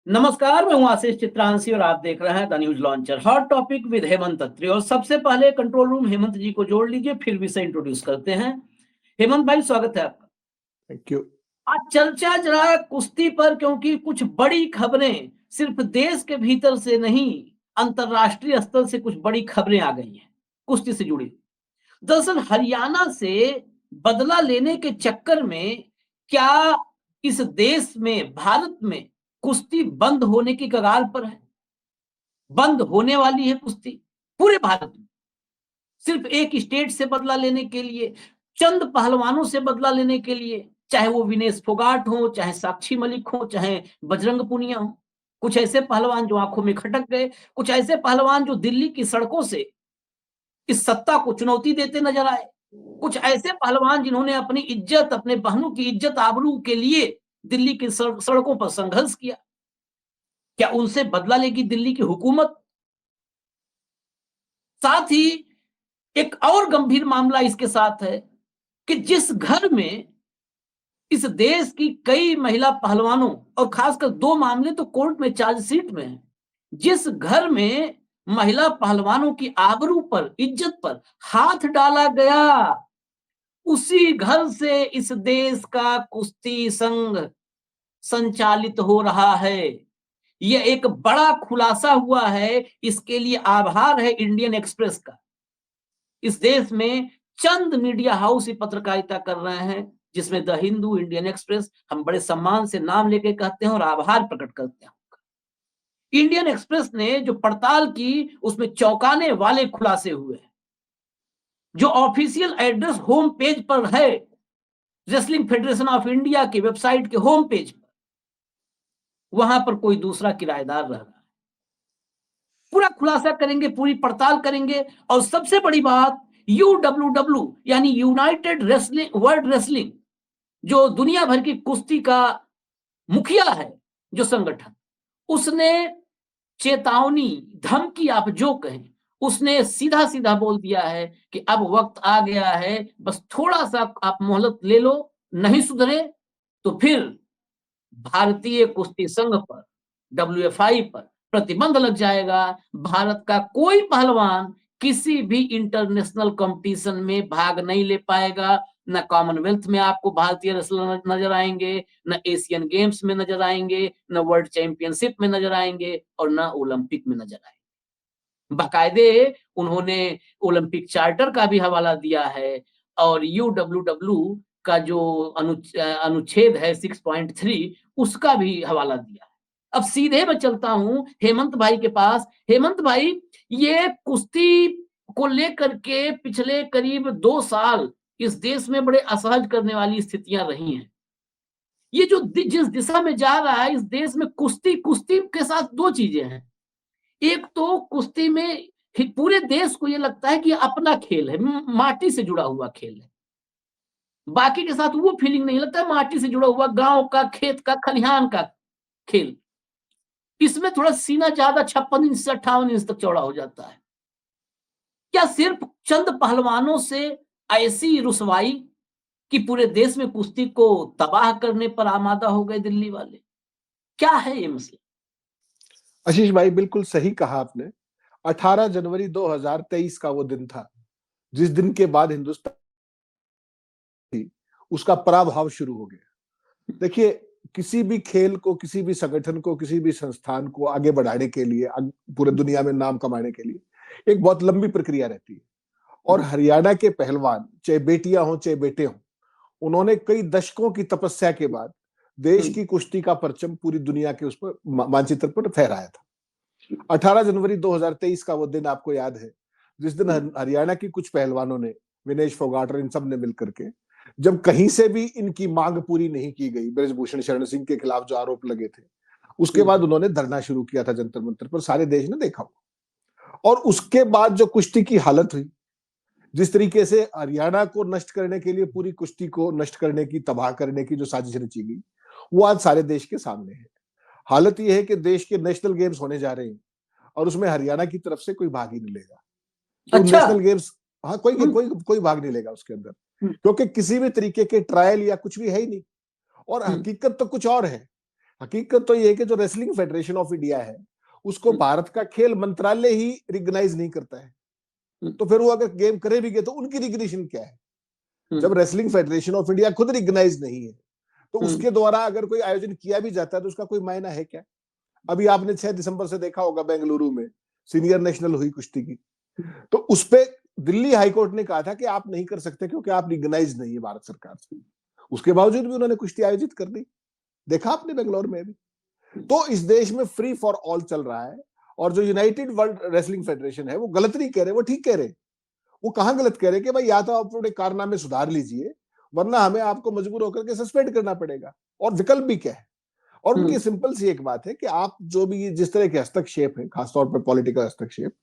नमस्कार, मैं हूं आशीष चित्रांशी और आप देख रहे हैं the news launcher. Hot topic with Hemant Atri. और सबसे पहले कंट्रोल रूम हेमंत जी को जोड़ लीजिए, फिर विषय इंट्रोड्यूस करते हैं। हेमंत भाई, स्वागत है आपका। Thank you. आज चर्चा जरा कुश्ती पर, क्योंकि कुछ बड़ी खबरें सिर्फ देश के भीतर से नहीं, अंतरराष्ट्रीय स्तर से कुछ बड़ी खबरें आ गई हैं कुश्ती से जुड़ी। दरअसल हरियाणा से बदला लेने के चक्कर में क्या इस देश में, भारत में कुश्ती बंद होने की कगार पर है? बंद होने वाली है कुश्ती पूरे भारत में, सिर्फ एक स्टेट से बदला लेने के लिए, चंद पहलवानों से बदला लेने के लिए, चाहे वो विनेश फोगाट हो, चाहे साक्षी मलिक हो, चाहे बजरंग पुनिया हो। कुछ ऐसे पहलवान जो आंखों में खटक गए, कुछ ऐसे पहलवान जो दिल्ली की सड़कों से इस सत्ता को चुनौती देते नजर आए, कुछ ऐसे पहलवान जिन्होंने अपनी इज्जत, अपने बहनों की इज्जत आबरू के लिए दिल्ली की सड़कों पर संघर्ष किया। क्या उनसे बदला लेगी दिल्ली की हुकूमत? साथ ही एक और गंभीर मामला इसके साथ है कि जिस घर में इस देश की कई महिला पहलवानों, और खासकर दो मामले तो कोर्ट में चार्जशीट में है, जिस घर में महिला पहलवानों की आबरू पर, इज्जत पर हाथ डाला गया, उसी घर से इस देश का कुश्ती संघ संचालित हो रहा है। यह एक बड़ा खुलासा हुआ है। इसके लिए आभार है इंडियन एक्सप्रेस का। इस देश में चंद मीडिया हाउस ही पत्रकारिता कर रहे हैं, जिसमें द हिंदू, इंडियन एक्सप्रेस, हम बड़े सम्मान से नाम लेके कहते हैं और आभार प्रकट करते हैं। इंडियन एक्सप्रेस ने जो पड़ताल की, उसमें चौंकाने वाले खुलासे हुए। जो ऑफिशियल एड्रेस होम पेज पर है, रेसलिंग फेडरेशन ऑफ इंडिया की वेबसाइट के होम पेज पर, वहां पर कोई दूसरा किराएदार रह रहा है। पूरा खुलासा करेंगे, पूरी पड़ताल करेंगे। और सबसे बड़ी बात, यूडब्ल्यूडब्ल्यू यानी यूनाइटेड रेसलिंग, वर्ल्ड रेसलिंग, जो दुनिया भर की कुश्ती का मुखिया है, जो संगठन, उसने चेतावनी, धमकी, आप जो कहें, उसने सीधा सीधा बोल दिया है कि अब वक्त आ गया है, बस थोड़ा सा आप मोहलत ले लो, नहीं सुधरे तो फिर भारतीय कुश्ती संघ पर, डब्ल्यूएफआई पर प्रतिबंध लग जाएगा। भारत का कोई पहलवान किसी भी इंटरनेशनल कंपटीशन में भाग नहीं ले पाएगा। न कॉमनवेल्थ में आपको भारतीय रेसलर नजर आएंगे, न एशियन गेम्स में नजर आएंगे, न वर्ल्ड चैंपियनशिप में नजर आएंगे, और न ओलंपिक में नजर आएंगे। बाकायदे उन्होंने ओलंपिक चार्टर का भी हवाला दिया है, और यूडब्ल्यूडब्ल्यू का जो अनुच्छेद है 6.3, उसका भी हवाला दिया है। अब सीधे मैं चलता हूं हेमंत भाई के पास। हेमंत भाई, ये कुश्ती को लेकर के पिछले करीब 2 साल इस देश में बड़े असहज करने वाली स्थितियां रही हैं। ये जो जिस दिशा में जा रहा है इस देश में, कुश्ती, कुश्ती के साथ दो चीजें हैं। एक तो कुश्ती में पूरे देश को ये लगता है कि अपना खेल है, माटी से जुड़ा हुआ खेल है। बाकी के साथ वो फीलिंग नहीं लगता, माटी से जुड़ा हुआ, गांव का, खेत का, खलिहान का खेल। इसमें थोड़ा सीना ज्यादा 56 इंच से 58 इंच तक चौड़ा हो जाता है। क्या सिर्फ चंद पहलवानों से ऐसी रुसवाई कि पूरे देश में कुश्ती को तबाह करने पर आमादा हो गए दिल्ली वाले? क्या है ये मसला? आशीष भाई, बिल्कुल सही कहा आपने। 18 जनवरी 2023 का वो दिन था जिस दिन के बाद हिंदुस्तान उसका पराभव शुरू हो गया। देखिए, किसी भी खेल को, किसी भी संगठन को, किसी भी संस्थान को आगे बढ़ाने के लिए, पूरे दुनिया में नाम कमाने के लिए एक बहुत लंबी प्रक्रिया रहती है। और हरियाणा के पहलवान, चाहे बेटियां हों चाहे बेटे हों, उन्होंने कई दशकों की तपस्या के बाद देश की कुश्ती का परचम पूरी दुनिया के उस पर मानचित्र पर फहराया था। 18 जनवरी 2023 का वो दिन आपको याद है, जिस दिन हरियाणा की कुछ पहलवानों ने, विनेश फोगाट और इन सब ने मिलकर के, जब कहीं से भी इनकी मांग पूरी नहीं की गई, ब्रजभूषण शरण सिंह के खिलाफ जो आरोप लगे थे, उसके बाद उन्होंने धरना शुरू किया था जंतर मंतर पर, सारे देश ने देखा। और उसके बाद जो कुश्ती की हालत हुई, जिस तरीके से हरियाणा को नष्ट करने के लिए, पूरी कुश्ती को नष्ट करने की, तबाह करने की जो साजिश रची गई, वो आज सारे देश के सामने है। हालत यह है कि देश के नेशनल गेम्स होने जा रहे हैं और उसमें हरियाणा की तरफ से कोई भाग ही नहीं लेगा। तो अच्छा। नेशनल गेम्स, हाँ, कोई भाग नहीं लेगा उसके अंदर, क्योंकि किसी भी तरीके के ट्रायल या कुछ भी है ही नहीं। और हकीकत तो कुछ और है। हकीकत तो ये है कि जो रेसलिंग फेडरेशन ऑफ इंडिया है उसको भारत का खेल मंत्रालय ही रिकॉग्नाइज नहीं करता है। तो फिर वो अगर गेम करे भी गए तो उनकी रिकग्निशन क्या है? जब रेसलिंग फेडरेशन ऑफ इंडिया खुद रिकॉग्नाइज नहीं है तो उसके द्वारा अगर कोई आयोजन किया भी जाता है तो उसका कोई मायना है क्या? अभी आपने 6 दिसंबर से देखा होगा बेंगलुरु में सीनियर नेशनल हुई कुश्ती की, तो उस पे दिल्ली हाईकोर्ट ने कहा था कि आप नहीं कर सकते क्योंकि आप रिकॉग्नाइज नहीं है भारत सरकार से। उसके बावजूद भी उन्होंने कुश्ती आयोजित कर दी, देखा आपने बेंगलोर में भी। तो इस देश में फ्री फॉर ऑल चल रहा है और जो यूनाइटेड वर्ल्ड रेसलिंग फेडरेशन है वो गलत नहीं कह रहे, वो ठीक कह रहे। वो कहां गलत कह रहे कि भाई या तो आप अपने कारनामे सुधार लीजिए वरना हमें आपको मजबूर होकर के सस्पेंड करना पड़ेगा, और विकल्प भी क्या है? और उनकी सिंपल सी एक बात है कि आप जो भी जिस तरह के हस्तक्षेप है, खासतौर पर पॉलिटिकल हस्तक्षेप,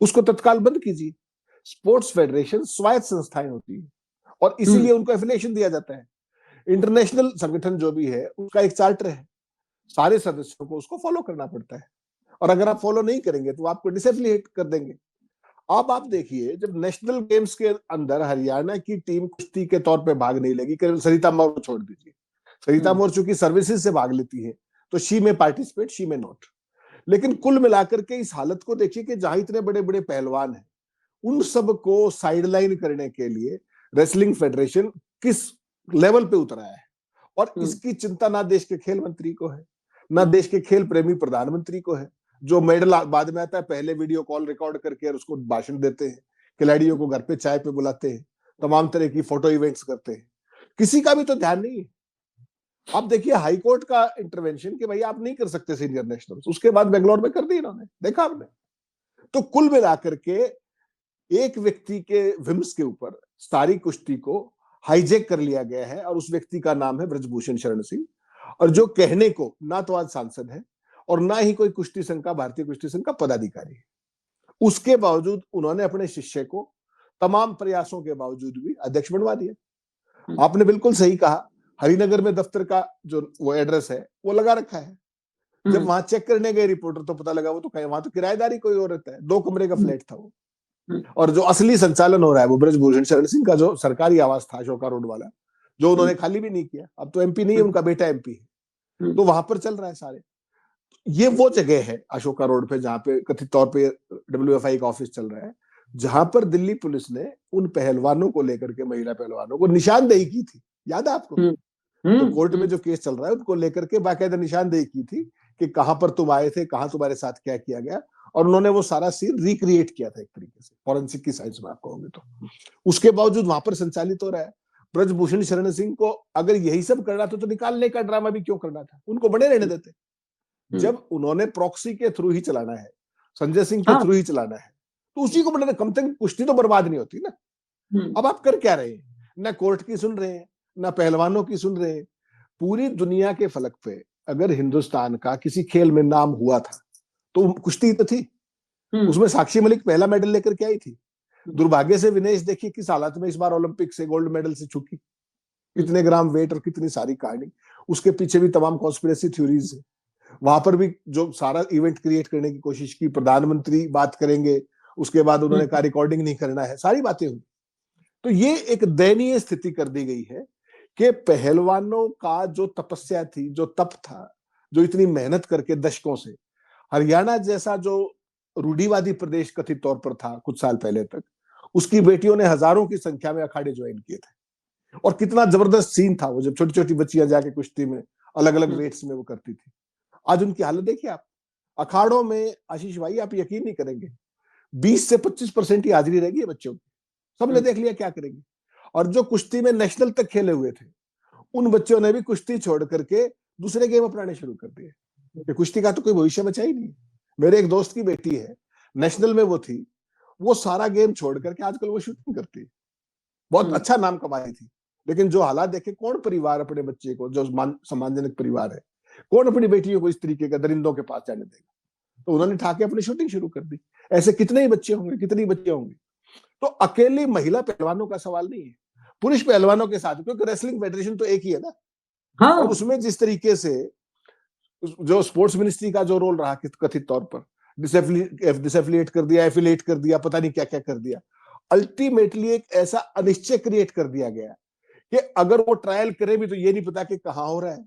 उसको तत्काल बंद कीजिए। स्पोर्ट्स फेडरेशन स्वायत्त संस्थाएं होती है और इसीलिए उनको एफिलिएशन दिया जाता है। इंटरनेशनल संगठन जो भी है उसका एक चार्टर है, सारे सदस्यों को उसको फॉलो करना पड़ता है, और अगर आप फॉलो नहीं करेंगे तो आपको डिसएफिलिएट कर देंगे। अब आप देखिए जब नेशनल गेम्स के अंदर हरियाणा की टीम कुश्ती के तौर पे भाग नहीं लेगी, केवल सरिता मौर्य को छोड़ दीजिए, सरिता मौर्य चूंकि सर्विसेज से भाग लेती है तो शी में पार्टिसिपेट, शी में नॉट। लेकिन कुल मिलाकर के इस हालत को देखिए कि जहां इतने बड़े बड़े पहलवान हैं उन सब को साइडलाइन करने के लिए रेसलिंग फेडरेशन किस लेवल पे उतरा है, और इसकी चिंता ना देश के खेल मंत्री को है ना देश के खेल प्रेमी प्रधानमंत्री को है, जो मेडल बाद में आता है पहले वीडियो कॉल रिकॉर्ड करके और उसको भाषण देते हैं, खिलाड़ियों को घर पे चाय पे बुलाते हैं, तमाम तरह की फोटो इवेंट्स करते हैं, किसी का भी तो ध्यान नहीं है। आप देखिए हाईकोर्ट का इंटरवेंशन कि भाई आप नहीं कर सकते सीनियर नेशनल, उसके बाद बेंगलोर में कर दी इन्होंने, देखा आपने। तो कुल मिलाकर के एक व्यक्ति के विम्स के ऊपर सारी कुश्ती को हाईजेक कर लिया गया है, और उस व्यक्ति का नाम है ब्रजभूषण शरण सिंह, और जो कहने को ना तो आज सांसद है और ना ही कोई कुश्ती संघ का, भारतीय कुश्ती संघ का पदाधिकारी है। उसके बावजूद उन्होंने अपने शिष्य को तमाम प्रयासों के बावजूद भी अध्यक्ष बनवा दिया। आपने बिल्कुल सही कहा, हरिनगर में दफ्तर का जो वो एड्रेस है वो लगा रखा है। जब वहां चेक करने गए रिपोर्टर तो पता लगा वो तो कहीं वहां तो किराएदारी कोई और रहता है, 2 कमरे का फ्लैट था वो, और जो असली संचालन हो रहा है वो ब्रजभूषण शरण सिंह का जो सरकारी आवास था अशोका रोड वाला, जो उन्होंने खाली भी नहीं किया, अब तो एमपी नहीं है, उनका बेटा एमपी है, तो वहां पर चल रहा है सारे। ये वो जगह है अशोका रोड पे जहां पे कथित तौर पे WFI का ऑफिस चल रहा है, जहां पर दिल्ली पुलिस ने उन पहलवानों को लेकर के, महिला पहलवानों को निशानदेही की थी, याद है आपको? जो कोर्ट में जो केस चल रहा है उनको लेकर के बाकायदा निशानदेही की थी कि कहां पर तुम आए थे, कहां तुम्हारे साथ क्या किया गया, और उन्होंने वो सारा सीन रिक्रिएट किया था एक तरीके से, फॉरेंसिक की साइंस में आप कहोगे तो। उसके बावजूद वहां पर संचालित हो रहा है। ब्रजभूषण शरण सिंह को अगर यही सब करना था तो निकालने का ड्रामा भी क्यों करना था, उनको बने रहने देते। जब उन्होंने प्रॉक्सी के थ्रू ही चलाना है, संजय सिंह के थ्रू ही चलाना है, तो उसी को बनाना, कम से कम कुश्ती तो बर्बाद नहीं होती ना। अब आप कर क्या रहे हैं? ना कोर्ट की सुन रहे हैं, ना पहलवानों की सुन रहे हैं। पूरी दुनिया के फलक पे अगर हिंदुस्तान का किसी खेल में नाम हुआ था तो कुश्ती तो थी। उसमें साक्षी मलिक पहला मेडल लेकर के आई थी। दुर्भाग्य से विनेश देखिए किस हालत में इस बार ओलंपिक से गोल्ड मेडल से चूकी, कितने ग्राम वेट और कितनी सारी कहानी, उसके पीछे भी तमाम कॉन्स्पिरेसी थ्योरीज है। वहां पर भी जो सारा इवेंट क्रिएट करने की कोशिश की, प्रधानमंत्री बात करेंगे, उसके बाद उन्होंने कहा रिकॉर्डिंग नहीं करना है, सारी बातें हुई। तो ये एक दयनीय स्थिति कर दी गई है कि पहलवानों का जो तपस्या थी, जो तप था, जो इतनी मेहनत करके दशकों से, हरियाणा जैसा जो रूढ़िवादी प्रदेश कथित तौर पर था कुछ साल पहले तक, उसकी बेटियों ने हजारों की संख्या में अखाड़े ज्वाइन किए थे, और कितना जबरदस्त सीन था वो जब छोटी छोटी बच्चियां जाके कुश्ती में अलग अलग वेट्स में वो करती थी। आज उनकी हालत देखिए आप, अखाड़ों में आशीष भाई आप यकीन नहीं करेंगे 20 से 25% ही हाजिरी रहेगी बच्चों की, सबने देख लिया क्या करेंगे। और जो कुश्ती में नेशनल तक खेले हुए थे उन बच्चों ने भी कुश्ती छोड़ करके दूसरे गेम अपनाने शुरू कर दिए। कुश्ती का तो कोई भविष्य बचा ही नहीं। मेरे एक दोस्त की बेटी है, नेशनल में वो थी, वो सारा गेम छोड़ करके आजकल वो शूटिंग करती है, बहुत अच्छा नाम कमा रही थी। लेकिन जो हालात देखे, कौन परिवार अपने बच्चे को, जो सम्मानजनक परिवार है, कौन अपनी बेटियों को इस तरीके का दरिंदों के पास जाने देगा? तो उन्होंने ठाके अपनी शूटिंग शुरू कर दी। ऐसे कितने ही बच्चे होंगे, कितनी बच्चे होंगे। तो अकेली महिला पहलवानों का सवाल नहीं है, पुरुष पहलवानों के साथ, क्योंकि रेसलिंग फेडरेशन तो एक ही है ना। और उसमें जिस तरीके से जो स्पोर्ट्स मिनिस्ट्री का जो रोल रहा कथित तौर पर, डिसएफिलिएट कर दिया, एफिलिएट कर दिया, पता नहीं क्या क्या कर दिया, अल्टीमेटली एक ऐसा अनिश्चय क्रिएट कर दिया गया कि अगर वो ट्रायल करे भी तो ये नहीं पता कि कहां हो रहा है,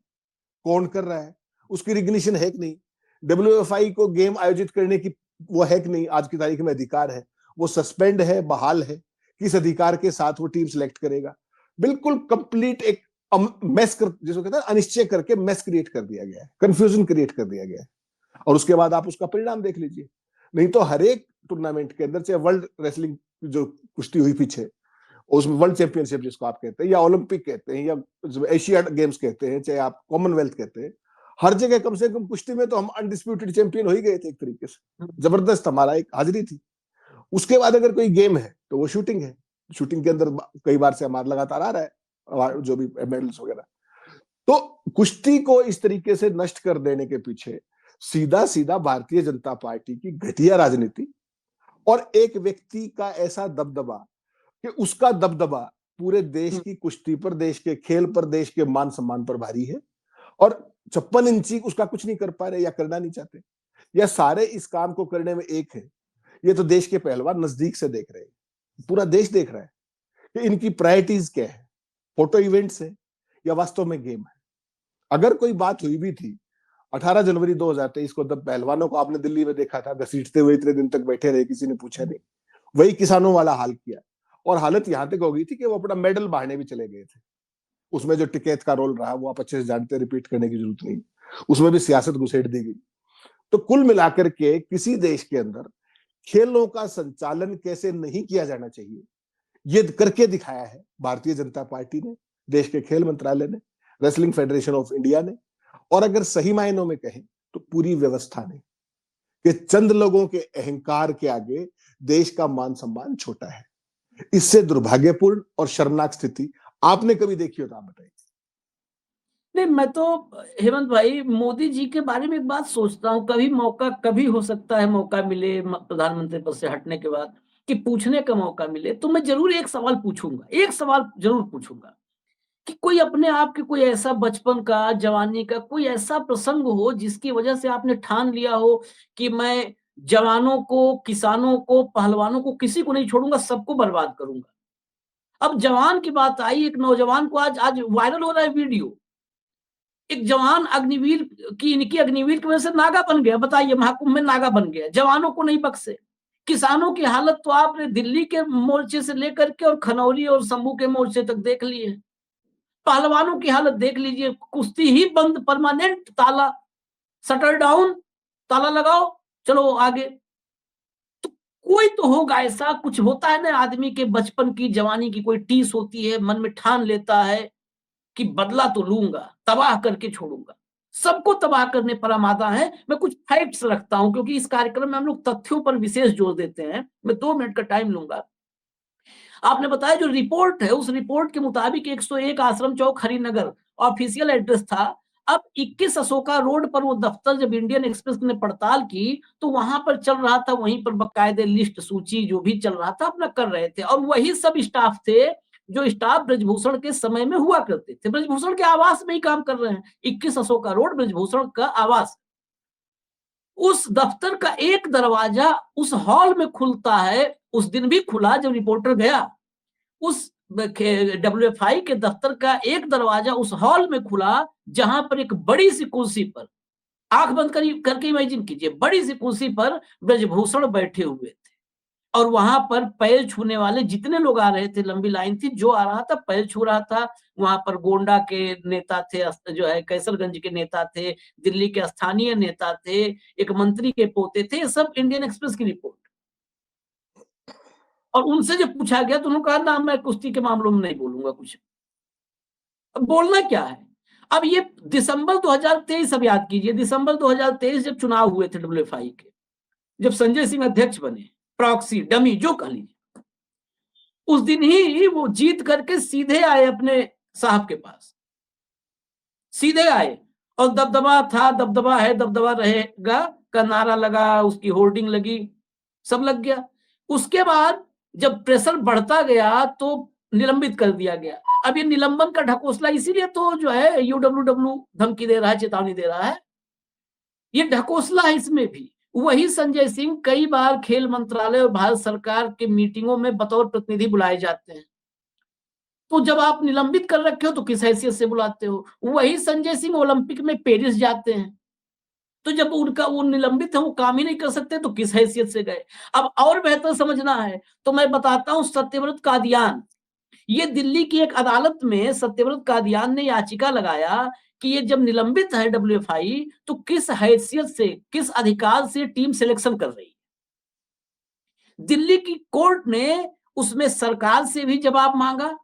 कौन कर रहा है, उसकी रिकग्निशन है कि नहीं, WFI को गेम आयोजित करने की वो है कि नहीं, आज की तारीख में अधिकार है, वो सस्पेंड है, बहाल है, किस अधिकार के साथ वो टीम सिलेक्ट करेगा। बिल्कुल कंप्लीट एक मेस कर, जिसको कहते हैं अनिश्चय करके मेस क्रिएट कर दिया गया है, कंफ्यूजन क्रिएट कर दिया गया है। और उसके बाद आप उसका परिणाम देख लीजिए। नहीं तो हर एक टूर्नामेंट के अंदर, चाहे वर्ल्ड रेसलिंग जो कुश्ती हुई पीछे, उसमें वर्ल्ड चैंपियनशिप जिसको आप कहते हैं, या ओलंपिक कहते हैं, या एशिया गेम्स कहते हैं, चाहे आप कॉमनवेल्थ कहते हैं, हर जगह कम से कम कुश्ती में तो हम अनडिस्प्यूटेड चैंपियन हो ही गए थे एक तरीके से, जबरदस्त हमारा एक हाजिरी थी। उसके बाद अगर कोई गेम है तो वो शूटिंग है, शूटिंग के अंदर कई बार से हमारा लगातार आ रहा है जो भी मेडल्स वगैरह। तो कुश्ती को इस तरीके से नष्ट कर देने के पीछे सीधा सीधा भारतीय जनता पार्टी की घटिया राजनीति और एक व्यक्ति का ऐसा दबदबा कि उसका दबदबा पूरे देश की कुश्ती पर, देश के खेल पर, देश के मान सम्मान पर भारी है, और 56 इंची उसका कुछ नहीं कर पा रहे या करना नहीं चाहते, या सारे इस काम को करने में एक है। ये तो देश के पहलवान नजदीक से देख रहे हैं, पूरा देश देख रहा है कि इनकी प्रायोरिटीज क्या है, फोटो इवेंट्स है या वास्तव में गेम है। अगर कोई बात हुई भी थी 18 जनवरी 2023 को, तब पहलवानों को आपने दिल्ली में देखा था घसीटते हुए, इतने दिन तक बैठे रहे, किसी ने पूछा नहीं। वही किसानों वाला हाल किया, और हालत यहां तक हो गई थी कि वो अपना मेडल बांटने भी चले गए थे। उसमें जो टिकैत का रोल रहा वो आप अच्छे से जानते, रिपीट करने की जरूरत नहीं, उसमें भी सियासत घुसेड़ दी गई। तो कुल मिलाकर के किसी देश के अंदर खेलों का संचालन कैसे नहीं किया जाना चाहिए, ये करके दिखाया है भारतीय जनता पार्टी ने, देश के खेल मंत्रालय ने, रेसलिंग फेडरेशन ऑफ इंडिया ने, और अगर सही मायनों में कहें तो पूरी व्यवस्था ने, कि चंद लोगों के अहंकार के आगे देश का मान सम्मान छोटा है। इससे दुर्भाग्यपूर्ण और शर्मनाक स्थिति आपने कभी देखी हो तो आप बताइए। नहीं, मैं तो हेमंत भाई मोदी जी के बारे में एक बात सोचता हूँ, कभी मौका, कभी हो सकता है मौका मिले प्रधानमंत्री पद से हटने के बाद कि पूछने का मौका मिले, तो मैं जरूर एक सवाल पूछूंगा, एक सवाल जरूर पूछूंगा कि कोई अपने आप के कोई ऐसा बचपन का, जवानी का कोई ऐसा प्रसंग हो जिसकी वजह से आपने ठान लिया हो कि मैं जवानों को, किसानों को, पहलवानों को, किसी को नहीं छोड़ूंगा, सबको बर्बाद करूंगा। अब जवान की बात आई, एक नौजवान को आज आज वायरल हो रहा है वीडियो, एक जवान अग्निवीर की, इनकी अग्निवीर की वजह से नागा बन गया। बताइए, महाकुंभ में नागा बन गया, जवानों को नहीं बख्शे। किसानों की हालत तो आपने दिल्ली के मोर्चे से लेकर के और खनौरी और शंभू के मोर्चे तक देख ली है। पहलवानों की हालत देख लीजिए, कुश्ती ही बंद, परमानेंट ताला, शटर डाउन, ताला लगाओ, चलो आगे। तो कोई तो होगा ऐसा, कुछ होता है ना आदमी के बचपन की, जवानी की कोई टीस होती है, मन में ठान लेता है कि बदला तो लूंगा, तबाह करके छोड़ूंगा। सबको तबाह करने पर आमादा है। मैं कुछ फैक्ट्स रखता हूं क्योंकि इस कार्यक्रम में हम लोग तथ्यों पर विशेष जोर देते हैं। मैं 2 मिनट का टाइम लूंगा। आपने बताया जो रिपोर्ट है, उस रिपोर्ट के मुताबिक 101 आश्रम चौक, हरिनगर ऑफिशियल एड्रेस था। अब 21 अशोका रोड पर वो दफ्तर, जब इंडियन एक्सप्रेस ने पड़ताल की तो वहां पर चल रहा था, वहीं पर बकायदे लिस्ट, सूची जो भी चल रहा था अपना कर रहे थे, और वही सब स्टाफ थे जो स्टाफ ब्रजभूषण के समय में हुआ करते थे। ब्रजभूषण के आवास में ही काम कर रहे हैं, 21 अशोका रोड ब्रजभूषण का आवास। उस दफ्तर का एक दरवाजा उस हॉल में खुलता है, उस दिन भी खुला जब रिपोर्टर गया। उस WFI के दफ्तर का एक दरवाजा उस हॉल में खुला जहां पर एक बड़ी सी कुर्सी पर, आंख बंद करके इमेजिन कीजिए, बड़ी सी कुर्सी पर ब्रजभूषण बैठे हुए थे, और वहां पर पैर छूने वाले जितने लोग आ रहे थे, लंबी लाइन थी, जो आ रहा था पैर छू रहा था। वहां पर गोंडा के नेता थे, जो है कैसरगंज के नेता थे, दिल्ली के स्थानीय नेता थे, एक मंत्री के पोते थे। सब इंडियन एक्सप्रेस की रिपोर्ट। और उनसे जब पूछा गया तो उन्होंने कहा ना, मैं कुश्ती के मामलों में नहीं बोलूंगा कुछ। अब बोलना क्या है? अब ये दिसंबर 2023, अब याद कीजिए, दिसंबर 2023 जब चुनाव हुए थे WFI के, जब संजय सिंह अध्यक्ष बने, प्रॉक्सी, डमी, जो कह लीजिए, उस दिन ही वो जीत करके सीधे आए अपने साहब के पास, सीधे आए, और दबदबा था, दबदबा है, दबदबा रहेगा का नारा लगा, उसकी होर्डिंग लगी, सब लग गया। उसके बाद जब प्रेशर बढ़ता गया तो निलंबित कर दिया गया। अब ये निलंबन का ढकोसला इसीलिए तो जो है UWW धमकी दे रहा है, चेतावनी दे रहा है। ये ढकोसला है इसमें भी। वही संजय सिंह कई बार खेल मंत्रालय और भारत सरकार के मीटिंगों में बतौर प्रतिनिधि बुलाए जाते हैं। तो जब आप निलंबित कर रखे हो तो किस हैसियत से बुलाते हो? वही संजय सिंह ओलंपिक में पेरिस जाते हैं, तो जब उनका वो निलंबित है, वो काम ही नहीं कर सकते, तो किस हैसियत से गए? अब और बेहतर समझना है तो मैं बताता हूं, सत्यव्रत कादियान, ये दिल्ली की एक अदालत में सत्यव्रत कादियान ने याचिका लगाया कि ये जब निलंबित है डब्ल्यूएफआई, तो किस हैसियत से, किस अधिकार से टीम सिलेक्शन कर रही है। दिल्ली की कोर्ट ने उसमें सरकार से भी जवाब मांगा,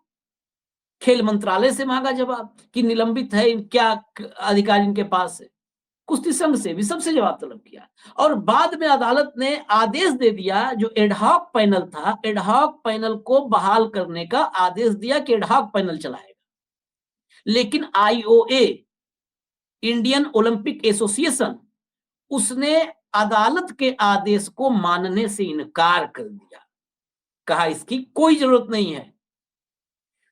खेल मंत्रालय से मांगा जवाब कि निलंबित है, क्या अधिकार इनके पास है। कुश्ती संघ से भी, सबसे जवाब तलब किया, और बाद में अदालत ने आदेश दे दिया, जो एडहॉक पैनल था, एडहॉक पैनल को बहाल करने का आदेश दिया कि एडहॉक पैनल चलाएगा। लेकिन आईओए, इंडियन ओलंपिक एसोसिएशन, उसने अदालत के आदेश को मानने से इनकार कर दिया, कहा इसकी कोई जरूरत नहीं है।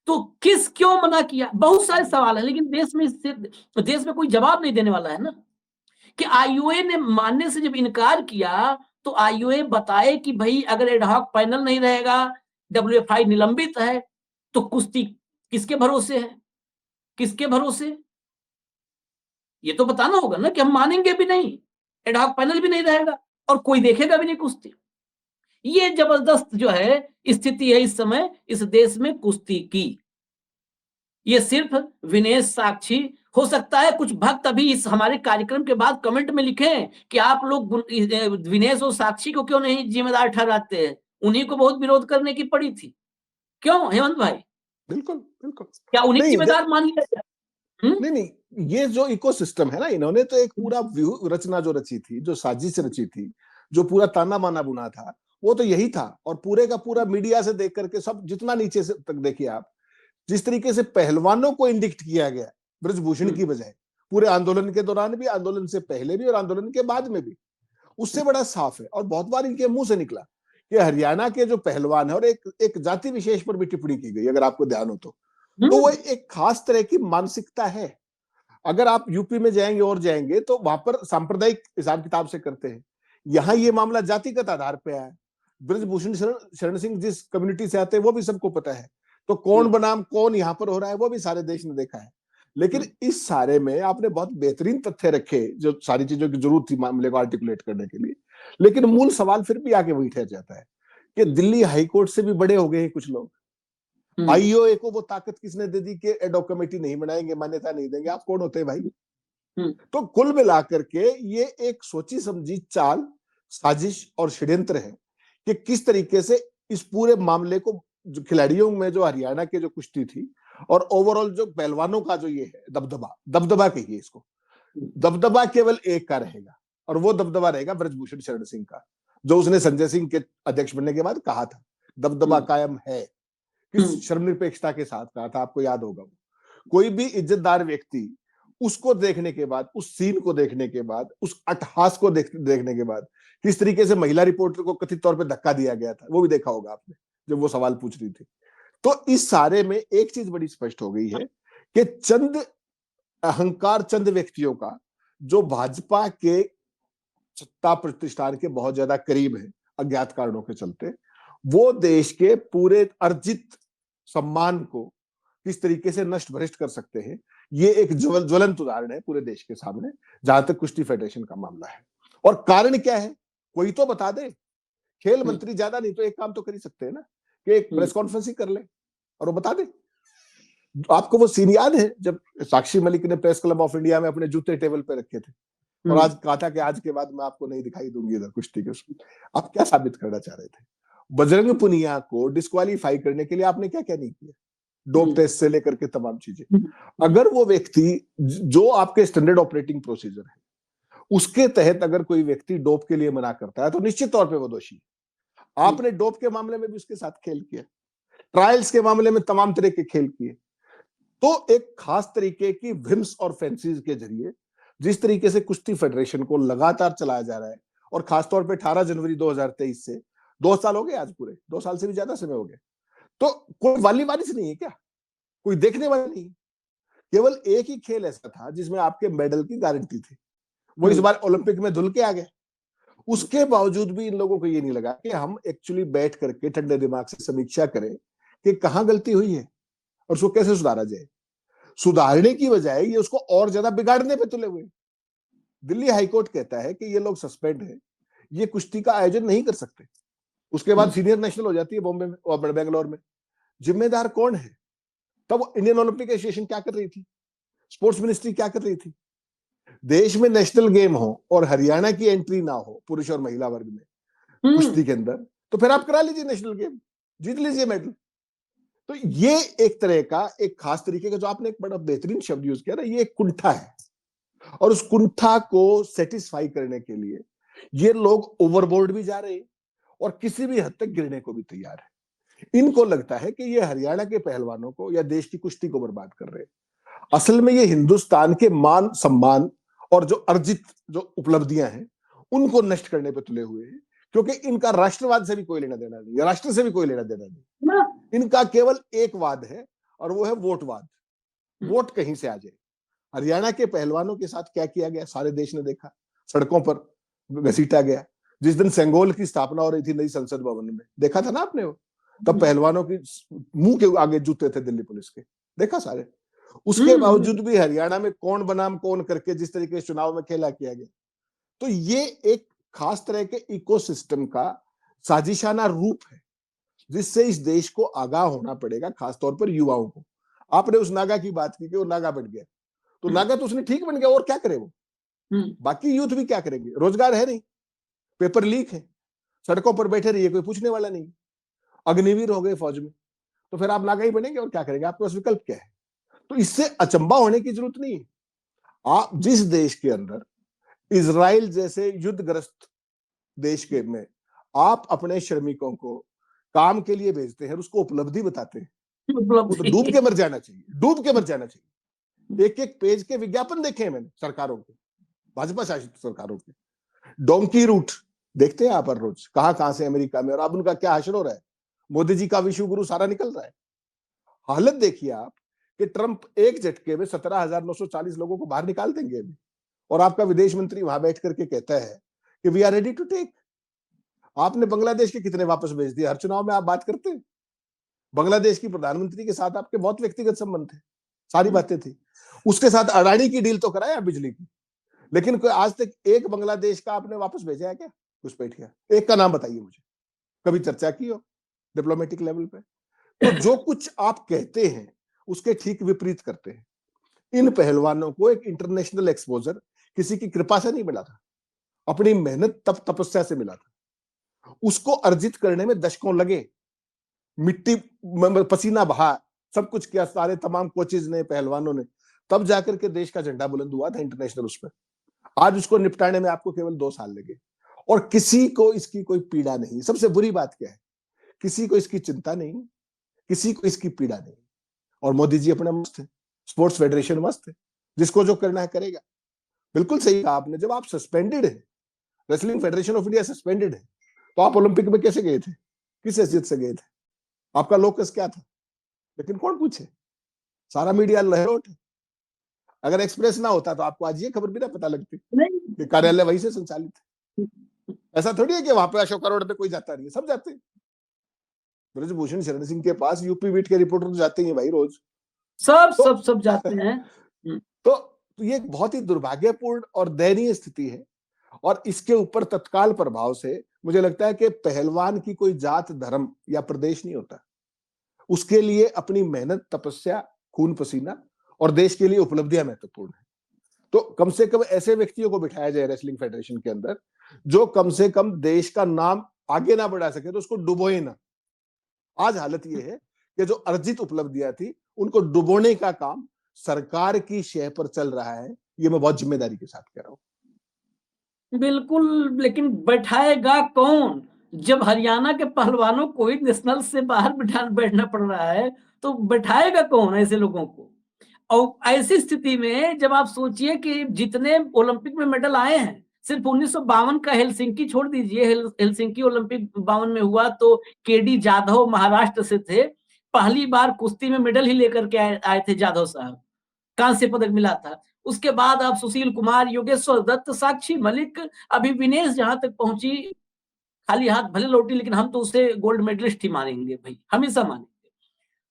तो क्यों मना किया? बहुत सारे सवाल है, लेकिन देश में कोई जवाब नहीं देने वाला है ना, कि आईओए ने मानने से जब इनकार किया, तो आईओए बताए कि भाई अगर एडहॉक पैनल नहीं रहेगा, डब्ल्यूएफआई निलंबित है, तो कुश्ती किसके भरोसे है, किसके भरोसे? ये तो बताना होगा ना कि हम मानेंगे भी नहीं, एडहॉक पैनल भी नहीं रहेगा, और कोई देखेगा भी नहीं कुश्ती। ये जबरदस्त जो है स्थिति है इस समय इस देश में कुश्ती की। ये सिर्फ विनेश साक्षी, हो सकता है कुछ भक्त अभी इस हमारे कार्यक्रम के बाद कमेंट में लिखें कि आप लोग विनेश और साक्षी को क्यों नहीं जिम्मेदार ठहराते हैं, उन्हीं को बहुत विरोध करने की पड़ी थी। क्यों हेमंत भाई? बिल्कुल बिल्कुल। क्या उन्हीं नहीं जिम्मेदार मान लिया जाए? नहीं नहीं, ये जो इकोसिस्टम है ना, इन्होंने तो एक पूरा व्यूह रचना जो रची थी, जो साजिश रची थी, जो पूरा ताना बाना बुना था, वो तो यही था। और पूरे का पूरा मीडिया से देख करके सब, जितना नीचे से तक देखिए आप, जिस तरीके से पहलवानों को इंडिक्ट किया गया ब्रजभूषण की बजाय, पूरे आंदोलन के दौरान भी, आंदोलन से पहले भी और आंदोलन के बाद में भी, उससे बड़ा साफ है। और बहुत बार इनके मुंह से निकला कि हरियाणा के जो पहलवान है, और एक जाति विशेष पर भी टिप्पणी की गई, अगर आपको ध्यान हो तो वो एक खास तरह की मानसिकता है। अगर आप यूपी में जाएंगे और जाएंगे तो वहां पर सांप्रदायिक हिसाब किताब से करते हैं, यहाँ ये मामला जातिगत आधार पे है। ब्रजभूषण शरण सिंह जिस कम्युनिटी से आते हैं वो भी सबको पता है, तो कौन बनाम कौन यहाँ पर हो रहा है वो भी सारे देश ने देखा है। लेकिन इस सारे में आपने बहुत बेहतरीन तथ्य रखे, जो सारी चीजों की जरूरत थी मामले को आर्टिकुलेट करने के लिए। लेकिन मूल सवाल फिर भी आके वही ठहर जाता है कि दिल्ली हाईकोर्ट से भी बड़े हो गए हैं कुछ लोग। आईओए को वो ताकत किसने दे दी कि एडॉक कमेटी नहीं बनाएंगे, मान्यता नहीं देंगे? आप कौन होते हैं भाई? तो कुल मिलाकर के ये एक सोची समझी चाल, साजिश और षड्यंत्र है कि किस तरीके से इस पूरे मामले को, जो खिलाड़ियों में जो हरियाणा के जो कुश्ती थी और ओवरऑल जो पहलवानों का जो ये है दबदबा कहिए इसको, दबदबा केवल एक का रहेगा, और वो दबदबा रहेगा ब्रजभूषण शरण सिंह का, जो उसने संजय सिंह के अध्यक्ष बनने के बाद कहा था दबदबा कायम है। किस शर्मनिरपेक्षता के साथ कहा था, आपको याद होगा। कोई भी इज्जतदार व्यक्ति उसको देखने के बाद, उस सीन को देखने के बाद, उस अट्टहास को देखने के बाद, किस तरीके से महिला रिपोर्टर को कथित तौर पे धक्का दिया गया था, वो भी देखा होगा आपने जब वो सवाल पूछ रही थी। तो इस सारे में एक चीज बड़ी स्पष्ट हो गई है कि चंद अहंकार, चंद व्यक्तियों का, जो भाजपा के सत्ता प्रतिष्ठान के बहुत ज्यादा करीब है अज्ञात कारणों के चलते, वो देश के पूरे अर्जित सम्मान को किस तरीके से नष्ट भ्रष्ट कर सकते हैं। ये एक ज्वलंत उदाहरण है पूरे देश के सामने, जहां तक कुश्ती फेडरेशन का मामला है। और कारण क्या है, कोई तो बता दे। खेल मंत्री ज्यादा नहीं तो एक काम तो कर ही सकते हैं ना, कि एक प्रेस कॉन्फ्रेंस ही कर ले और वो बता दे। आपको वो सीन याद है जब साक्षी मलिक ने प्रेस क्लब ऑफ इंडिया में अपने जूते टेबल पे रखे थे और आज कहा था कि आज के बाद मैं आपको नहीं दिखाई दूंगी इधर कुश्ती के। आप क्या साबित करना चाह रहे थे? बजरंग पुनिया को डिस्क्वालीफाई करने के लिए आपने क्या क्या नहीं किया, डोप टेस्ट से लेकर के तमाम चीजें। अगर वो व्यक्ति, जो आपके स्टैंडर्ड ऑपरेटिंग प्रोसीजर है उसके तहत अगर कोई व्यक्ति डोप के लिए मना करता है तो निश्चित तौर पे वो दोषी है। आपने डोप के मामले में भी उसके साथ खेल किया, ट्रायल्स के मामले में तमाम तरह के खेल किए। तो एक खास तरीके की विम्स और फैंसीज के जरिए जिस तरीके से कुश्ती फेडरेशन को लगातार चलाया जा रहा है, और खासतौर पे 18 जनवरी 2023 से 2 साल हो गए, आज पूरे 2 साल से भी ज्यादा समय हो गए, तो कोई वाली वारिस नहीं है क्या? कोई देखने वाला नहीं। केवल एक ही खेल ऐसा था जिसमें आपके मेडल की गारंटी थी, वो इस बार ओलंपिक में धुल के आ गया। उसके बावजूद भी इन लोगों को ये नहीं लगा कि हम एक्चुअली बैठ करके ठंडे दिमाग से समीक्षा करें कि कहां गलती हुई है और उसको कैसे सुधारा जाए। सुधारने की बजाय ये उसको और ज्यादा बिगाड़ने पे तुले हुए। दिल्ली हाईकोर्ट कहता है कि ये लोग सस्पेंड है, ये कुश्ती का आयोजन नहीं कर सकते। उसके बाद सीनियर नेशनल हो जाती है बॉम्बे में और बेंगलोर में। जिम्मेदार कौन है? तब इंडियन ओलंपिक एसोसिएशन क्या कर रही थी? स्पोर्ट्स मिनिस्ट्री क्या कर रही थी? देश में नेशनल गेम हो और हरियाणा की एंट्री ना हो पुरुष और महिला वर्ग में कुश्ती के अंदर, तो फिर आप करा लीजिए नेशनल गेम, जीत लीजिए मेडल। तो ये एक तरह का, एक खास तरीके का, जो आपने एक बड़ा बेहतरीन शब्द यूज किया ना, ये एक कुंठा है। और उस कुंठा को सेटिस्फाई करने के लिए ये लोग ओवरबोर्ड भी जा रहे हैं और किसी भी हद तक गिरने को भी तैयार है। इनको लगता है कि ये हरियाणा के पहलवानों को या देश की कुश्ती को बर्बाद कर रहे हैं। असल में ये हिंदुस्तान के मान सम्मान और जो अर्जित जो उपलब्धियां हैं उनको नष्ट करने पर तुले हुए हैं, क्योंकि इनका राष्ट्रवाद से भी कोई लेना देना नहीं, या राष्ट्र से भी कोई लेना देना नहीं। इनका केवल एक वाद है और वो है वोटवाद। वोट कहीं से आ जाए। हरियाणा के पहलवानों के साथ क्या किया गया सारे देश ने देखा, सड़कों पर घसीटा गया। जिस दिन सेंगोल की स्थापना हो रही थी नई संसद भवन में, देखा था ना आपने वो, तब पहलवानों की मुंह के आगे जूते थे दिल्ली पुलिस के, देखा सारे। उसके बावजूद भी हरियाणा में कौन बनाम कौन करके जिस तरीके से चुनाव में खेला किया गया, तो ये एक खास तरह के इकोसिस्टम का साजिशाना रूप है, जिससे इस देश को आगाह होना पड़ेगा, खासतौर पर युवाओं को। आपने उस नागा की बात की कि वो नागा बन गया, तो नागा तो उसने ठीक बन गया, और क्या करे वो? बाकी यूथ भी क्या करेंगे? रोजगार है नहीं, पेपर लीक है, सड़कों पर बैठे रहिए, कोई पूछने वाला नहीं। अग्निवीर हो गए फौज में, तो फिर आप नागा ही बनेंगे, और क्या करेंगे? आपके पास विकल्प क्या है? तो इससे अचंबा होने की जरूरत नहीं है। आप जिस देश के अंदर इजराइल जैसे युद्धग्रस्त देश के में आप अपने श्रमिकों को काम के लिए भेजते हैं, उसको उपलब्धि बताते हैं, वो तो डूब के मर जाना चाहिए, डूब के मर जाना चाहिए। एक एक पेज के विज्ञापन देखे हैं मैंने सरकारों के, भाजपा शासित सरकारों के। डोंकी रूट देखते हैं आप हर रोज, कहां से अमेरिका में, और अब उनका क्या हश्र हो रहा है। मोदी जी का विश्व गुरु सारा निकल रहा है। हालत देखिए आप कि ट्रंप एक झटके में 17,940 लोगों को बाहर निकाल देंगे अभी, और आपका विदेश मंत्री वहां बैठ करके कहता है कि we are ready to take. आपने बांग्लादेश के कितने वापस भेज दिए? हर चुनाव में आप बात करते हैं। बांग्लादेश की प्रधानमंत्री के साथ आपके बहुत व्यक्तिगत संबंध थे, सारी बातें थी। उसके साथ अडानी की डील तो कराया बिजली की, लेकिन कोई आज तक एक बांग्लादेश का आपने वापस भेजा है क्या? घुसपैठिया एक का नाम बताइए मुझे, कभी चर्चा की हो डिप्लोमेटिक लेवल पे? तो जो कुछ आप कहते हैं उसके ठीक विपरीत करते हैं। इन पहलवानों को एक इंटरनेशनल एक्सपोजर किसी की कृपा से नहीं मिला था, अपनी मेहनत तप तपस्या से मिला था। उसको अर्जित करने में दशकों लगे, मिट्टी पसीना बहा, सब कुछ किया, सारे तमाम कोचेज ने, पहलवानों ने, तब जाकर के देश का झंडा बुलंद हुआ था इंटरनेशनल उस पर। आज उसको निपटाने में आपको केवल 2 साल लगे, और किसी को इसकी कोई पीड़ा नहीं। सबसे बुरी बात क्या है, किसी को इसकी चिंता नहीं, किसी को इसकी पीड़ा नहीं। और मोदी जी अपने मस्त है, स्पोर्ट्स फेडरेशन मस्त है, जिसको जो करना है करेगा। बिल्कुल सही कहा आपने, जब आप सस्पेंडेड है, wrestling federation of India suspended है, तो आप ओलंपिक में कैसे गए थे? किस हैसियत से गए थे? आपका लोकस क्या था? लेकिन कौन पूछे, सारा मीडिया लहरोट है। अगर एक्सप्रेस ना होता तो आपको आज ये खबर भी ना पता लगती कि कार्यालय वहीं से संचालित है। ऐसा थोड़ी है कि वहां पे अशोका रोड पे कोई जाता नहीं है, सब जाते हैं। ब्रजभूषण शरण सिंह के पास यूपी बीट के रिपोर्टर तो जाते ही हैं भाई रोज, सब जाते हैं। तो ये एक बहुत ही दुर्भाग्यपूर्ण और दयनीय स्थिति है। और इसके ऊपर तत्काल प्रभाव से मुझे लगता है कि पहलवान की कोई जात, धर्म या प्रदेश नहीं होता। उसके लिए अपनी मेहनत, तपस्या, खून पसीना और देश के लिए उपलब्धियां महत्वपूर्ण है। तो कम से कम ऐसे व्यक्तियों को बिठाया जाए रेसलिंग फेडरेशन के अंदर, जो कम से कम देश का नाम आगे ना बढ़ा सके तो उसको डुबोए ना। आज हालत ये है कि जो अर्जित उपलब्धियां थी उनको डुबोने का काम सरकार की शह पर चल रहा है। ये मैं बहुत जिम्मेदारी के साथ कह रहा हूं। बिल्कुल, लेकिन बैठाएगा कौन? जब हरियाणा के पहलवानों को ही नेशनल से बाहर बैठना पड़ रहा है, तो बैठाएगा कौन ऐसे लोगों को? और ऐसी स्थिति में जब आप सोचिए कि जितने ओलंपिक में मेडल आए हैं, सिर्फ 1952 का हेलसिंकी छोड़ दीजिए, हेलसिंकी ओलंपिक 52 में हुआ तो केडी जाधव महाराष्ट्र से थे, पहली बार कुश्ती में मेडल ही लेकर के आए थे जाधव साहब, कांस्य पदक मिला था। उसके बाद आप सुशील कुमार, योगेश्वर दत्त, साक्षी मलिक, अभी विनेश जहां तक पहुंची खाली हाथ भले लौटी, लेकिन हम तो उसे गोल्ड मेडलिस्ट ही मानेंगे भाई, हमेशा मानेंगे।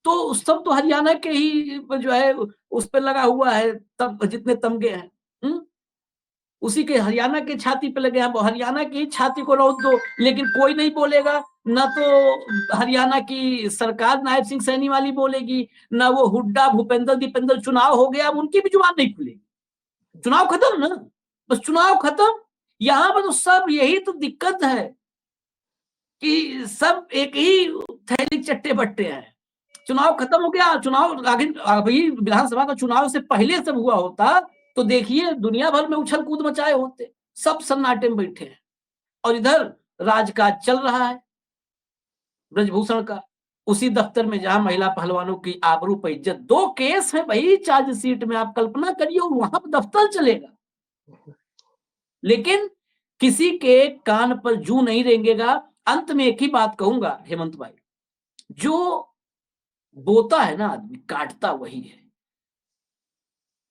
तो सब तो हरियाणा के ही जो है उस पे लगा हुआ है, तब जितने तमगे हैं। उसी के हरियाणा के छाती पे लगे, अब हरियाणा की छाती को रोक दो, लेकिन कोई नहीं बोलेगा, ना तो हरियाणा की सरकार नायब सिंह सैनी वाली बोलेगी, ना वो हुड्डा भूपेंद्र दीपेंद्र, चुनाव हो गया, अब उनकी भी जुबान नहीं खुलेगी, चुनाव खत्म ना, बस चुनाव खत्म। यहाँ पर तो सब यही तो दिक्कत है कि सब एक ही थैली चट्टे बट्टे हैं। चुनाव खत्म हो गया, चुनाव आगे अभी विधानसभा का चुनाव से पहले सब हुआ होता तो देखिए दुनिया भर में उछल कूद मचाए होते, सब सन्नाटे में बैठे हैं। और इधर राजकाज चल रहा है ब्रजभूषण का, उसी दफ्तर में जहां महिला पहलवानों की आबरू पर इज्जत, 2 केस है भाई चार्जशीट में, आप कल्पना करिए, वहां पर दफ्तर चलेगा, लेकिन किसी के कान पर जू नहीं रेंगेगा। अंत में एक ही बात कहूंगा हेमंत भाई, जो बोता है ना आदमी, काटता वही है।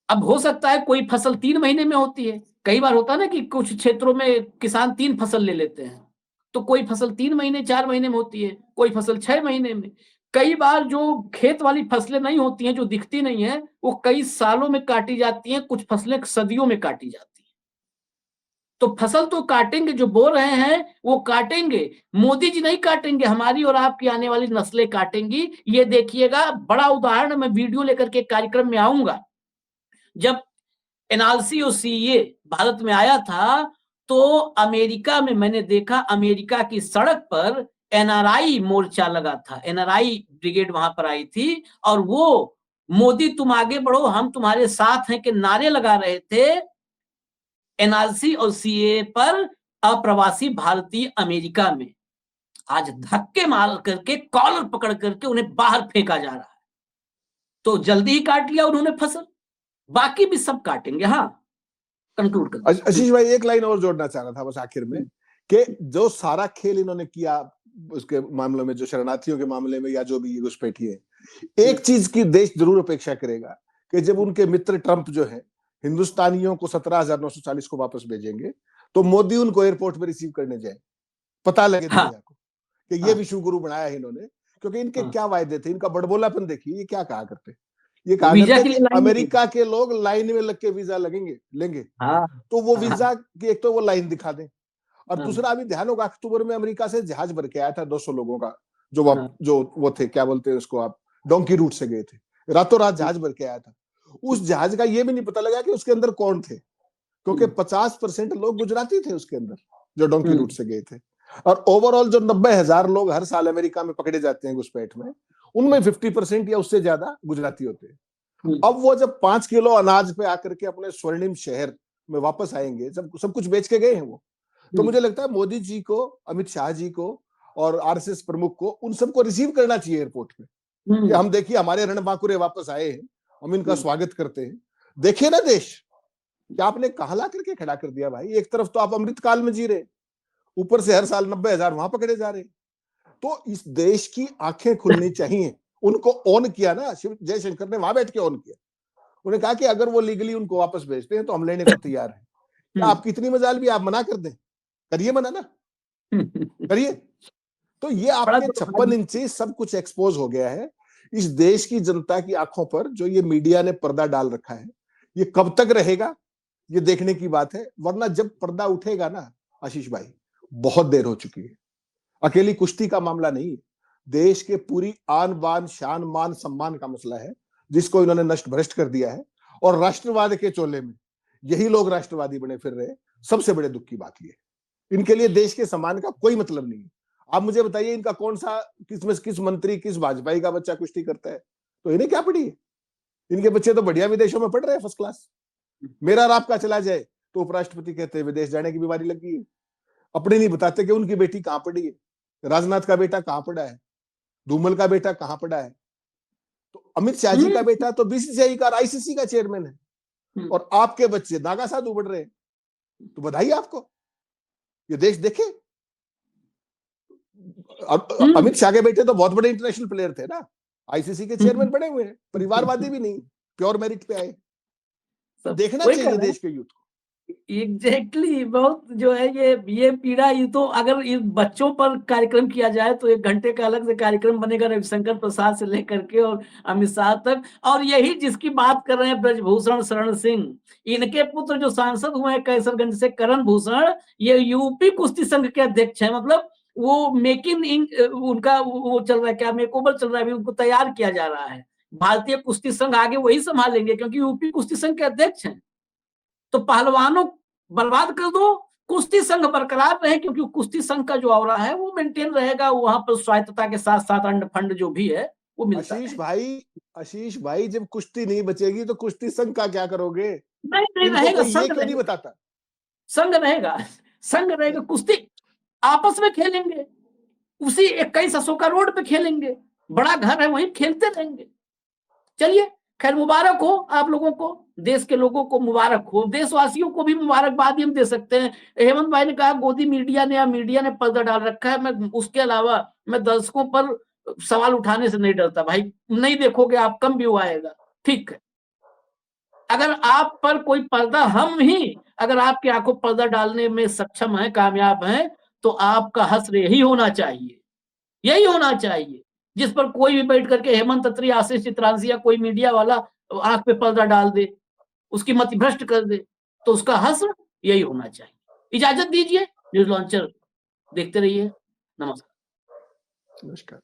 अब हो सकता है कोई फसल 3 महीने में होती है, कई बार होता है ना कि कुछ क्षेत्रों में किसान 3 फसल ले लेते हैं, तो कोई फसल 3 महीने 4 महीने में होती है, कोई फसल 6 महीने में। कई बार जो खेत वाली फसलें नहीं होती हैं, जो दिखती नहीं है, वो कई सालों में काटी जाती हैं, कुछ फसलें सदियों में काटी जाती हैं। तो फसल तो काटेंगे, जो बो रहे हैं वो काटेंगे, मोदी जी नहीं काटेंगे, हमारी और आपकी आने वाली नस्लें काटेंगी। ये देखिएगा, बड़ा उदाहरण मैं वीडियो लेकर के कार्यक्रम में आऊंगा। जब एनआरसी और सीए भारत में आया था तो अमेरिका में मैंने देखा, अमेरिका की सड़क पर एनआरआई मोर्चा लगा था, एनआरआई ब्रिगेड वहां पर आई थी, और वो मोदी तुम आगे बढ़ो हम तुम्हारे साथ हैं के नारे लगा रहे थे एनआरसी और सीए पर अप्रवासी भारतीय अमेरिका में। आज धक्के मार करके, कॉलर पकड़ करके उन्हें बाहर फेंका जा रहा है। तो जल्दी ही काट लिया उन्होंने फसल, बाकी भी सब काटेंगे। हाँ, कंक्लूड कर। आशीष भाई एक लाइन और जोड़ना चाह रहा था बस आखिर में, कि जो सारा खेल इन्होंने किया उसके मामले में, जो शरणार्थियों के मामले में या जो भी घुसपैठी है, एक चीज की देश जरूर अपेक्षा करेगा कि जब उनके मित्र ट्रंप जो है हिंदुस्तानियों को 17,940 को वापस भेजेंगे, तो मोदी उनको एयरपोर्ट में रिसीव करने जाए, पता लगे दुनिया को कि ये विश्व गुरु बनाया है इन्होंने। क्योंकि इनके क्या वायदे थे, इनका बड़बोलापन देखिए, ये क्या कहा करते, ये कहा करते कि अमेरिका के लोग लाइन में लग के वीजा लेंगे। तो वो वीजा की एक तो वो लाइन दिखा दें, और दूसरा अभी ध्यान होगा अक्टूबर में अमेरिका से जहाज भर के आया था 200 लोगों का, जो वो थे, क्या बोलते हैं उसको आप, डोंकी रूट से गए थे, रातों रात जहाज भर के आया था। उस जहाज का ये भी नहीं पता लगा कि उसके अंदर कौन थे, क्योंकि 50% लोग गुजराती थे उसके अंदर जो डोंकी रूट से गए थे। और ओवरऑल जो 90,000 लोग हर साल अमेरिका में पकड़े जाते हैं घुसपैठ में, उनमें 50% या उससे ज्यादा गुजराती होते हैं। अब वो जब 5 किलो अनाज पे आकर के अपने स्वर्णिम शहर में वापस आएंगे, सब कुछ बेच के गए हैं वो, तो मुझे लगता है मोदी जी को, अमित शाह जी को और आरएसएस प्रमुख को, उन सबको रिसीव करना चाहिए एयरपोर्ट में कि हम देखिए हमारे रणबांकुरे वापस आए हैं, हम इनका स्वागत करते हैं। देखिए ना देश क्या आपने कहां ला करके खड़ा कर दिया भाई। एक तरफ तो आप अमृत काल में जी रहे, ऊपर से हर साल 90,000 वहां पकड़े जा रहे। तो इस देश की आंखें खुलनी चाहिए। उनको ऑन किया ना जयशंकर ने, वहां बैठ के ऑन किया। उन्हें कहा कि अगर वो लीगली उनको वापस भेजते हैं तो हम लेने को तैयार हैं। क्या आपकी इतनी मजाल भी आप मना कर दें? करिए मना ना, करिए। तो ये आपके 56 इंची सब कुछ एक्सपोज हो गया है। इस देश की जनता की आंखों पर जो ये मीडिया ने पर्दा डाल रखा है, ये कब तक रहेगा ये देखने की बात है। वरना जब पर्दा उठेगा ना आशीष भाई, बहुत देर हो चुकी है। अकेली कुश्ती का मामला नहीं है, देश के पूरी आन बान शान मान सम्मान का मसला है, जिसको इन्होंने नष्ट भ्रष्ट कर दिया है। और राष्ट्रवाद के चोले में यही लोग राष्ट्रवादी बने फिर रहे। सबसे बड़े दुख की बात ये, इनके लिए देश के सम्मान का कोई मतलब नहीं है। आप मुझे बताइए, इनका कौन सा किस मंत्री, किस भाजपाई का बच्चा कुश्ती करता है? तो इन्हें क्या पड़ी है? इनके बच्चे तो बढ़िया विदेशों में पढ़ रहे हैं, फर्स्ट क्लास। मेरा और आपका चला जाए तो उपराष्ट्रपति कहते हैं विदेश जाने की बीमारी लगी है। अपने नहीं बताते कि उनकी बेटी कहां पड़ी है, राजनाथ का बेटा कहां पड़ा है, धूमल का बेटा कहां पड़ा है। तो अमित शाह जी का बेटा तो बीसीसीआई का, आईसीसी का चेयरमैन है, और आपके बच्चे नागा साधु बढ़ रहे हैं। तो बधाई आपको, ये देश देखे। अमित शाह के बेटे तो बहुत बड़े इंटरनेशनल प्लेयर थे ना, आईसीसी के चेयरमैन बने हुए हैं, परिवारवादी भी नहीं, प्योर मेरिट पे आए। देखना चाहिए देश के यूथ को। एग्जैक्टली बहुत जो है ये पीड़ा, ये तो अगर ये बच्चों पर कार्यक्रम किया जाए तो 1 घंटे का अलग से कार्यक्रम बनेगा, रविशंकर प्रसाद से लेकर के और अमित शाह तक। और यही जिसकी बात कर रहे हैं ब्रजभूषण शरण सिंह, इनके पुत्र जो सांसद हुए हैं कैसरगंज से, करण भूषण, ये यूपी कुश्ती संघ के अध्यक्ष हैं। मतलब वो मेक इन उनका वो चल रहा है, क्या मेक ओवर चल रहा है, अभी उनको तैयार किया जा रहा है। भारतीय कुश्ती संघ आगे वही संभालेंगे क्योंकि यूपी कुश्ती संघ के अध्यक्ष हैं। तो पहलवानों बर्बाद कर दो, कुश्ती संघ बरकरार रहे, क्योंकि कुश्ती संघ का जो ऑरा है वो मेंटेन रहेगा, वहां पर स्वायत्तता के साथ साथ अंड फंड जो भी है वो मिलता आशीष है। भाई, आशीष भाई, जब कुश्ती नहीं बचेगी तो कुश्ती संघ का क्या करोगे? नहीं नहीं इनको रहेगा, कोई ये संघ क्यों नहीं रहेगा, बताता? संघ रहेगा, संघ रहेगा। कुश्ती आपस में खेलेंगे, उसी 21 अशोका रोड पे खेलेंगे, बड़ा घर है वहीं खेलते रहेंगे। चलिए, खैर मुबारक हो आप लोगों को, देश के लोगों को मुबारक हो, देशवासियों को भी मुबारकबाद भी हम दे सकते हैं। हेमंत भाई ने कहा गोदी मीडिया ने या मीडिया ने पर्दा डाल रखा है, मैं उसके अलावा मैं दर्शकों पर सवाल उठाने से नहीं डरता भाई। नहीं देखोगे आप, कम व्यू आएगा, ठीक है। अगर आप पर कोई पर्दा, हम ही अगर आपकी आंखों पर्दा डालने में सक्षम है, कामयाब है, तो आपका हश्र यही होना चाहिए, यही होना चाहिए। जिस पर कोई भी बैठ करके हेमंत अत्री, आशीष चित्रांशी या कोई मीडिया वाला आंख पे पर्दा डाल दे, उसकी मति भ्रष्ट कर दे, तो उसका हश्र यही होना चाहिए। इजाजत दीजिए, न्यूज लॉन्चर देखते रहिए। नमस्कार। नमस्कार।